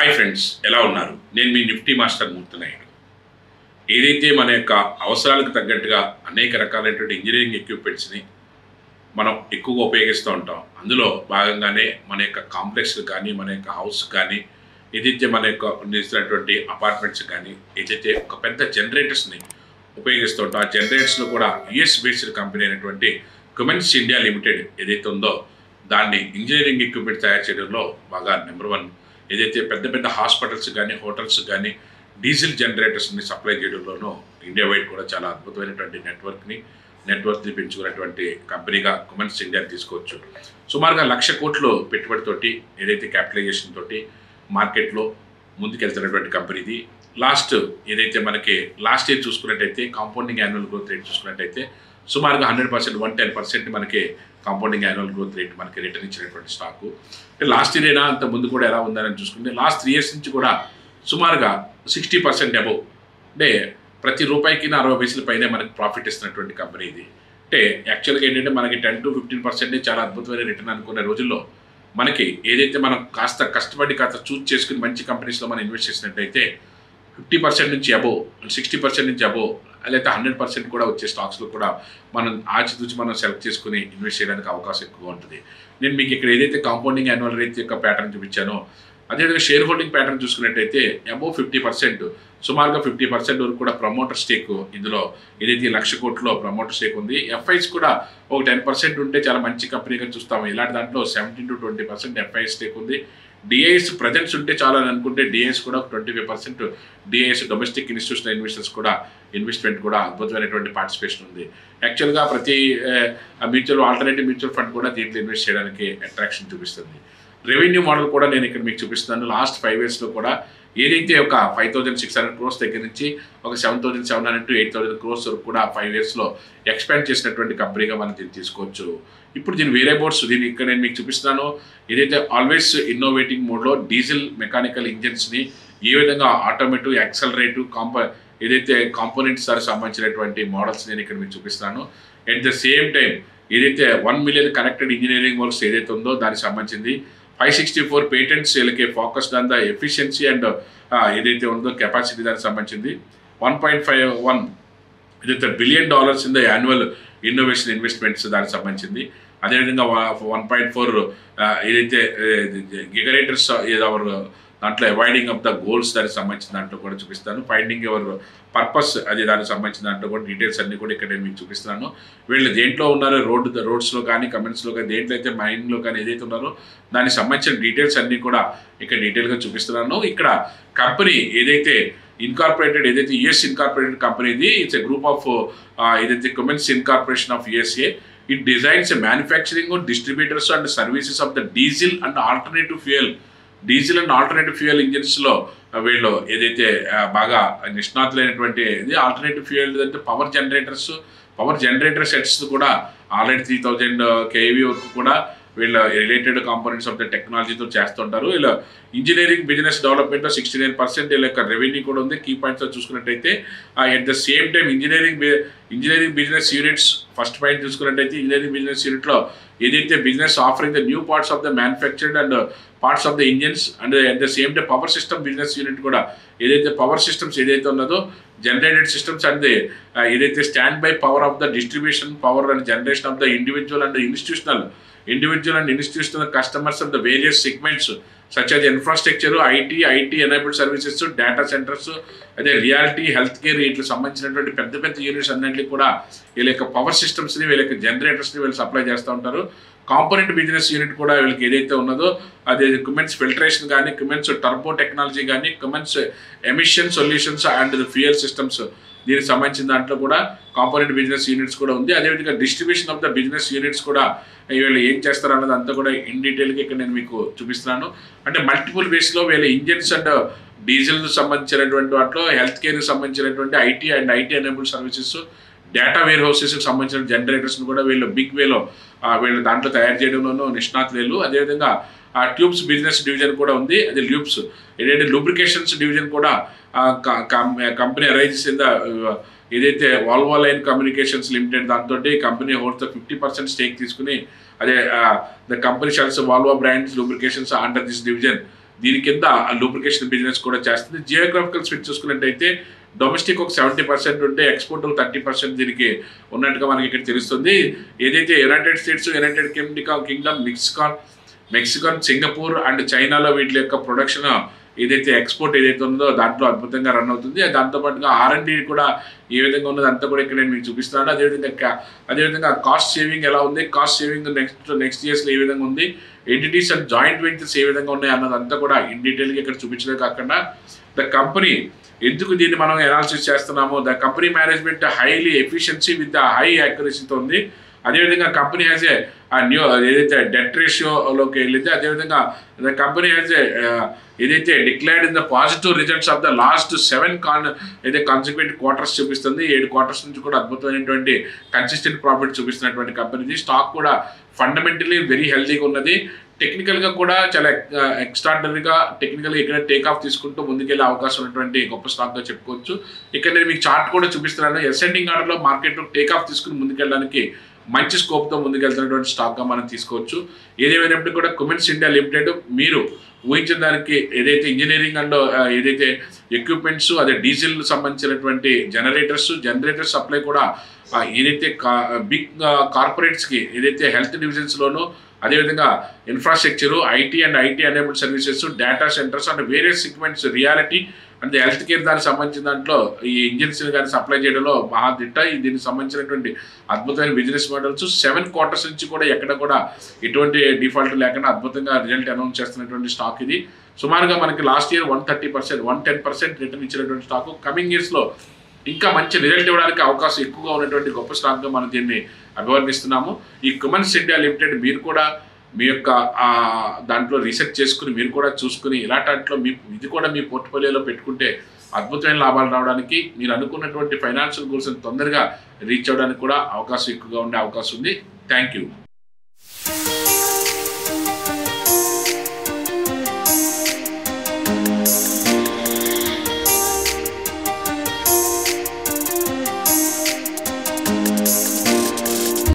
Hi friends, ఎలా ఉన్నారు? నేను మీ నిఫ్టీ మాస్టర్ మూర్తినాయుడు. ఏదైతే మన యొక్క అవసరాలకు తగ్గట్టుగా అనేక రకాలైనటువంటి ఇంజనీరింగ్ ఎక్విప్మెంట్స్ని మనం ఎక్కువగా ఉపయోగిస్తూ ఉంటాం. అందులో భాగంగానే మన యొక్క కాంప్లెక్స్కి కానీ, మన యొక్క హౌస్ కానీ, ఏదైతే మన యొక్క నిర్మిస్తున్నటువంటి అపార్ట్మెంట్స్ కానీ, ఏదైతే ఒక పెద్ద జనరేటర్స్ని ఉపయోగిస్తూ ఉంటాం. ఆ జనరేటర్స్లో కూడా యుఎస్ బేస్డ్ కంపెనీ అయినటువంటి కుమెన్స్ ఇండియా లిమిటెడ్ ఏదైతే ఉందో దాన్ని ఇంజనీరింగ్ ఎక్విప్మెంట్ తయారు చేయడంలో బాగా నెంబర్ వన్. ఏదైతే పెద్ద పెద్ద హాస్పిటల్స్ కానీ, హోటల్స్ కానీ డీజిల్ జనరేటర్స్ని సప్లై చేయడంలోనూ ఇండియా వైడ్ కూడా చాలా అద్భుతమైనటువంటి నెట్వర్క్ని పెంచుకున్నటువంటి కంపెనీగా కుమెన్స్ ఇండియా తీసుకోవచ్చు. సుమారుగా 1,00,000 కోట్లు పెట్టుబడితోటి ఏదైతే క్యాపిటలైజేషన్ తోటి మార్కెట్లో ముందుకెళ్తున్నటువంటి కంపెనీది. ఏదైతే మనకి లాస్ట్ ఇయర్ చూసుకున్నట్టయితే కాంపౌండింగ్ యాన్యువల్ గ్రోత్ రేట్ చూసుకున్నట్టయితే సుమారుగా 100%, 110% మనకి కాంపౌండింగ్ యాన్యువల్ గ్రోత్ రేట్ మనకి రిటర్న్ ఇచ్చినటువంటి స్టాకు. అంటే లాస్ట్ ఇయర్ అయినా అంత ముందు కూడా ఎలా ఉందని చూసుకుంటే లాస్ట్ 3 years నుంచి కూడా సుమారుగా 60% అబోవ్, అంటే ప్రతి రూపాయికి 60 పైసల పైనే మనకి ప్రాఫిట్ ఇస్తున్నటువంటి కంపెనీ ఇది. అంటే యాక్చువల్గా ఏంటంటే మనకి 10 to 15% చాలా అద్భుతమైన రిటర్న్ అనుకునే రోజుల్లో మనకి ఏదైతే మనం కాస్త కష్టపడి చూస్ చేసుకుని మంచి కంపెనీస్లో మనం ఇన్వెస్ట్ చేసినట్టయితే 50% నుంచి అబోవ్, 60% నుంచి అబోవ్, లేదా 100% కూడా వచ్చే స్టాక్స్లో కూడా మనం ఆచితూచి మనం సెలెక్ట్ చేసుకుని ఇన్వెస్ట్ చేయడానికి అవకాశం ఎక్కువగా ఉంటుంది. నేను మీకు ఇక్కడ ఏదైతే కాంపౌండింగ్ యాన్యువల్ రేట్ యొక్క ప్యాటర్న్ చూపించానో అదేవిధంగా షేర్ హోల్డింగ్ ప్యాటర్న్ చూసుకున్నట్టయితే అబోవ్ 50%, సుమారుగా 50% వరకు కూడా ప్రమోటర్ స్టేక్ ఇందులో ఏదైతే 1,00,000 కోట్లలో ప్రమోటర్ స్టేక్ ఉంది. ఎఫ్ఐస్ కూడా ఒక 10% ఉంటే చాలా మంచి కంపెనీగా చూస్తాము. ఇలాంటి దాంట్లో 17 to 20% ఎఫ్ఐ స్టేక్ ఉంది. డిఐఎస్ ప్రజెన్స్ ఉంటే చాలా అని అనుకుంటే డిఐఎస్ కూడా 25% డిఐఎస్ డొమెస్టిక్ ఇన్స్టిట్యూషనల్ ఇన్వెస్టర్స్ కూడా ఇన్వెస్ట్మెంట్ కూడా అద్భుతమైనటువంటి పార్టిసిపేషన్ ఉంది. యాక్చువల్గా ప్రతి ఆల్టర్నేటివ్ మ్యూచువల్ ఫండ్ కూడా దీంట్లో ఇన్వెస్ట్ చేయడానికి అట్రాక్షన్ చూపిస్తుంది. రెవెన్యూ మోడల్ కూడా నేను ఇక్కడ మీకు చూపిస్తున్నాను. లాస్ట్ 5 yearsలో కూడా ఏదైతే ఒక 5,600 crores దగ్గర నుంచి ఒక 7,700 to 8,000 crores వరకు కూడా 5 yearsలో ఎక్స్పాండ్ చేసినటువంటి కంపెనీగా మనం దీన్ని తీసుకోవచ్చు. ఇప్పుడు దీని వేరే బోర్డ్స్ దీన్ని ఇక్కడ నేను మీకు చూపిస్తున్నాను. ఏదైతే ఆల్వేస్ ఇన్నోవేటింగ్ మోడ్లో డీజిల్ మెకానికల్ ఇంజిన్స్ని ఏ విధంగా ఆటోమేటివ్ యాక్సలరేటివ్ ఏదైతే కాంపోనెంట్స్ దానికి సంబంధించినటువంటి మోడల్స్ నేను ఇక్కడ మీకు చూపిస్తున్నాను. అట్ ద సేమ్ టైం ఏదైతే 1 million కనెక్టెడ్ ఇంజనీరింగ్ వర్క్స్ ఏదైతే ఉందో దానికి సంబంధించింది 564 పేటెంట్స్ వీళ్ళకి focused on the efficiency and ఏదైతే ఉందో కెపాసిటీ దానికి సంబంధించింది. 1.51 ఏదైతే $1 billion in the annual innovation investments దానికి సంబంధించింది. అదేవిధంగా 1.4 ఏదైతే గిగరేటర్స్ దాంట్లో అవాయిడింగ్ ఆఫ్ ద గోల్స్ దానికి సంబంధించిన దాంట్లో కూడా చూపిస్తాను. ఫైండింగ్ యువర్ పర్పస్ అది దానికి సంబంధించిన దాంట్లో కూడా డీటెయిల్స్ అన్నీ కూడా ఇక్కడ నేను మీకు చూపిస్తున్నాను. వీళ్ళు దేంట్లో ఉన్నారో రోడ్స్లో కానీ, కమెంట్స్లో కానీ, దేంట్లో అయితే మైనింగ్లో కానీ ఏదైతే ఉన్నారో దానికి సంబంధించిన డీటెయిల్స్ అన్నీ కూడా ఇక్కడ డీటెయిల్గా చూపిస్తున్నాను. ఇక్కడ కంపెనీ ఏదైతే ఇన్కార్పొరేటెడ్ ఏదైతే యుఎస్ ఇన్కార్పొరేటెడ్ కంపెనీ ఇది, ఇట్స్ ఎ గ్రూప్ ఆఫ్ ఏదైతే Cummins incorporation of USA. It designs manufacturing distributors and services of the diesel and alternative fuel ఇంజిన్స్లో వీళ్ళు ఏదైతే బాగా నిష్ణాతులైనటువంటి ఆల్టర్నేటివ్ ఫ్యూయల్ అంటే పవర్ జనరేటర్ సెట్స్ కూడా ఆల్రెడీ 3,000 kV వరకు కూడా వీళ్ళ రిలేటెడ్ కాంపోనెంట్స్ ఆఫ్ ద టెక్నాలజీతో చేస్తుంటారు. వీళ్ళ ఇంజనీరింగ్ బిజినెస్ డెవలప్మెంట్లో 69% వీళ్ళ యొక్క రెవెన్యూ కూడా ఉంది. కీ పాయింట్స్తో చూసుకున్నట్టయితే at the same time engineering business units first point చూసుకున్నట్టయితే ఇంజనీరింగ్ బిజినెస్ యూనిట్లో ఏదైతే business offering the new parts of the manufactured and parts of the engines and at the same time power system business unit కూడా ఏదైతే power systems ఏదైతే ఉన్నదో generated systems and ఏదైతే stand by power of the distribution power and generation of the individual and institutional customers of the various segments such as infrastructure, IT enabled services, data centers, అదే reality, health care వీటికి సంబంధించినటువంటి పెద్ద units అన్నింటికి కూడా వీళ్ళ యొక్క power సిస్టమ్స్ని వీళ్ళ యొక్క జనరేటర్స్ని వీళ్ళు సప్లై చేస్తూ ఉంటారు. కాంపోనెంట్ బిజినెస్ యూనిట్ కూడా వీళ్ళకి ఏదైతే ఉన్నదో అదే కుమెన్స్ ఫిల్టరేషన్ కానీ, కుమెన్స్ టర్బో టెక్నాలజీ కానీ, Cummins emission solutions and fuel systems దీనికి సంబంధించిన దాంట్లో కూడా కాంపోనెంట్ బిజినెస్ యూనిట్స్ కూడా ఉంది. అదేవిధంగా distribution of the business units కూడా వీళ్ళు ఏం చేస్తారు అన్నది అంతా కూడా ఇన్ డీటెయిల్గా ఇక్కడ నేను మీకు చూపిస్తున్నాను. అంటే మల్టిపుల్ వేస్లో వీళ్ళ ఇంజిన్స్ అండ్ డీజిల్ సంబంధించినటువంటి వాటిలో హెల్త్ కేర్కి సంబంధించినటువంటి ఐటీ ఎనేబుల్డ్ సర్వీసెస్, డేటా వేర్ హౌసెస్కి సంబంధించిన జనరేటర్స్ని కూడా వీళ్ళు బిగ్ వేలో వీళ్ళు దాంట్లో తయారు చేయడంలోనూ నిష్ణాతులు. అదేవిధంగా ట్యూబ్స్ బిజినెస్ డివిజన్ కూడా ఉంది. అది ట్యూబ్స్ ఏదైతే లూబ్రికేషన్స్ డివిజన్ కూడా కంపెనీ అరైజెస్ ఇన్ ద ఏదైతే వాల్వో లైన్ కమ్యూనికేషన్స్ లిమిటెడ్ దాంతో కంపెనీ హోల్డ్స్ 50% స్టేక్ తీసుకుని అదే the company shells Volvo brands lubrications under this division దీని కింద లూబ్రికేషన్ బిజినెస్ కూడా చేస్తుంది. జియోగ్రాఫికల్ స్విచ్ చూసుకున్నట్టయితే డొమెస్టిక్ ఒక 70% ఉంటే ఎక్స్పోర్ట్ 30% దీనికి ఉన్నట్టుగా మనకి ఇక్కడ తెలుస్తుంది. ఏదైతే United states, United Kingdom, Mexican, Singapore and చైనాలో వీటి యొక్క ప్రొడక్షన్ ఏదైతే ఎక్స్పోర్ట్ ఏదైతే ఉందో దాంట్లో అద్భుతంగా రన్ అవుతుంది. దాంతోపాటుగా R&D కూడా ఏ విధంగా ఉన్నది అంతా కూడా ఇక్కడ నేను మీకు చూపిస్తున్నాను. అదేవిధంగా కాస్ట్ సేవింగ్ ఎలా ఉంది, కాస్ట్ సేవింగ్ నెక్స్ట్ ఇయర్స్లో ఏ విధంగా ఉంది, ఎంటిటీస్ అండ్ జాయింట్ వెంచర్స్ ఏ విధంగా ఉన్నాయి అన్నదంతా కూడా ఇన్ డీటెయిల్గా ఇక్కడ చూపించడం కాకుండా ద కంపెనీ ఎందుకు దీన్ని మనం అనాలిసిస్ చేస్తున్నామో, the company management highly efficiency with the high యాక్యురసీతో ఉంది. అదేవిధంగా కంపెనీ హ్యాజ్ ఏ న్యూ ఏదైతే డెట్ రేషియోలోకి వెళ్ళింది. అదేవిధంగా ద కంపెనీ హ్యాజ్ ఏదైతే declared in the positive results of the last 7 అయితే కాన్సిక్వెంట్ క్వార్టర్స్ చూపిస్తుంది. 7 క్వార్టర్స్ నుంచి కూడా అద్భుతమైనటువంటి కన్సిస్టెంట్ ప్రాఫిట్ చూపిస్తున్నటువంటి కంపెనీది. స్టాక్ కూడా ఫండమెంటలీ వెరీ హెల్తీగా ఉన్నది. టెక్నికల్గా కూడా చాలా ఎక్స్ట్రాడినరీగా టెక్నికల్గా ఇక్కడ టేక్ ఆఫ్ తీసుకుంటూ ముందుకెళ్ళే అవకాశం ఉన్నటువంటి గొప్ప స్టాక్గా చెప్పుకోవచ్చు. ఇక్కడ నేను మీకు చార్ట్ కూడా చూపిస్తున్నాను. అసెండింగ్ ఆర్డర్లో మార్కెట్లో టేక్ ఆఫ్ తీసుకుని ముందుకెళ్ళడానికి మంచి స్కోప్తో ముందుకెళ్తున్నటువంటి స్టాక్గా మనం తీసుకోవచ్చు. ఏదేమైనప్పటికీ కూడా కుమెన్స్ ఇండియా లిమిటెడ్ మీరు ఊహించిన దానికి ఏదైతే ఇంజనీరింగ్ అండ్ ఏదైతే ఎక్విప్మెంట్స్, అదే డీజిల్ సంబంధించినటువంటి జనరేటర్ సప్లై కూడా ఏదైతే బిగ్ కార్పొరేట్స్కి ఏదైతే హెల్త్ డివిజన్స్లోనూ, అదేవిధంగా infrastructure, IT enabled services, data centres and various segments, reality and health care దానికి సంబంధించిన దాంట్లో ఈ ఇంజిన్స్ కానీ సప్లై చేయడంలో మహాదిట్ట. దీనికి సంబంధించినటువంటి అద్భుతమైన బిజినెస్ మోడల్స్ 7 క్వార్టర్స్ నుంచి కూడా ఎక్కడ కూడా ఎటువంటి డిఫాల్ట్ లేకుండా అద్భుతంగా రిజల్ట్ అనౌన్స్ చేస్తున్నటువంటి స్టాక్ ఇది. సుమారుగా మనకి లాస్ట్ ఇయర్ 110% రిటర్న్ ఇచ్చినటువంటి స్టాక్. కమింగ్ ఇయర్స్లో ఇంకా మంచి రిజల్ట్ ఇవ్వడానికి అవకాశం ఎక్కువగా ఉన్నటువంటి గొప్ప స్టాక్గా మనం దీన్ని అభివర్ణిస్తున్నాము. ఈ కుమెన్స్ ఇండియా లిమిటెడ్ మీరు కూడా మీ యొక్క దాంట్లో రీసెర్చ్ చేసుకుని మీరు కూడా చూసుకుని ఇలాంటిలో ఇది కూడా మీ పోర్ట్ఫోలియోలో పెట్టుకుంటే అద్భుతమైన లాభాలు రావడానికి, మీరు అనుకున్నటువంటి ఫైనాన్షియల్ గోల్స్ని తొందరగా రీచ్ అవ్వడానికి కూడా అవకాశం ఎక్కువగా ఉండే అవకాశం ఉంది. Thank you.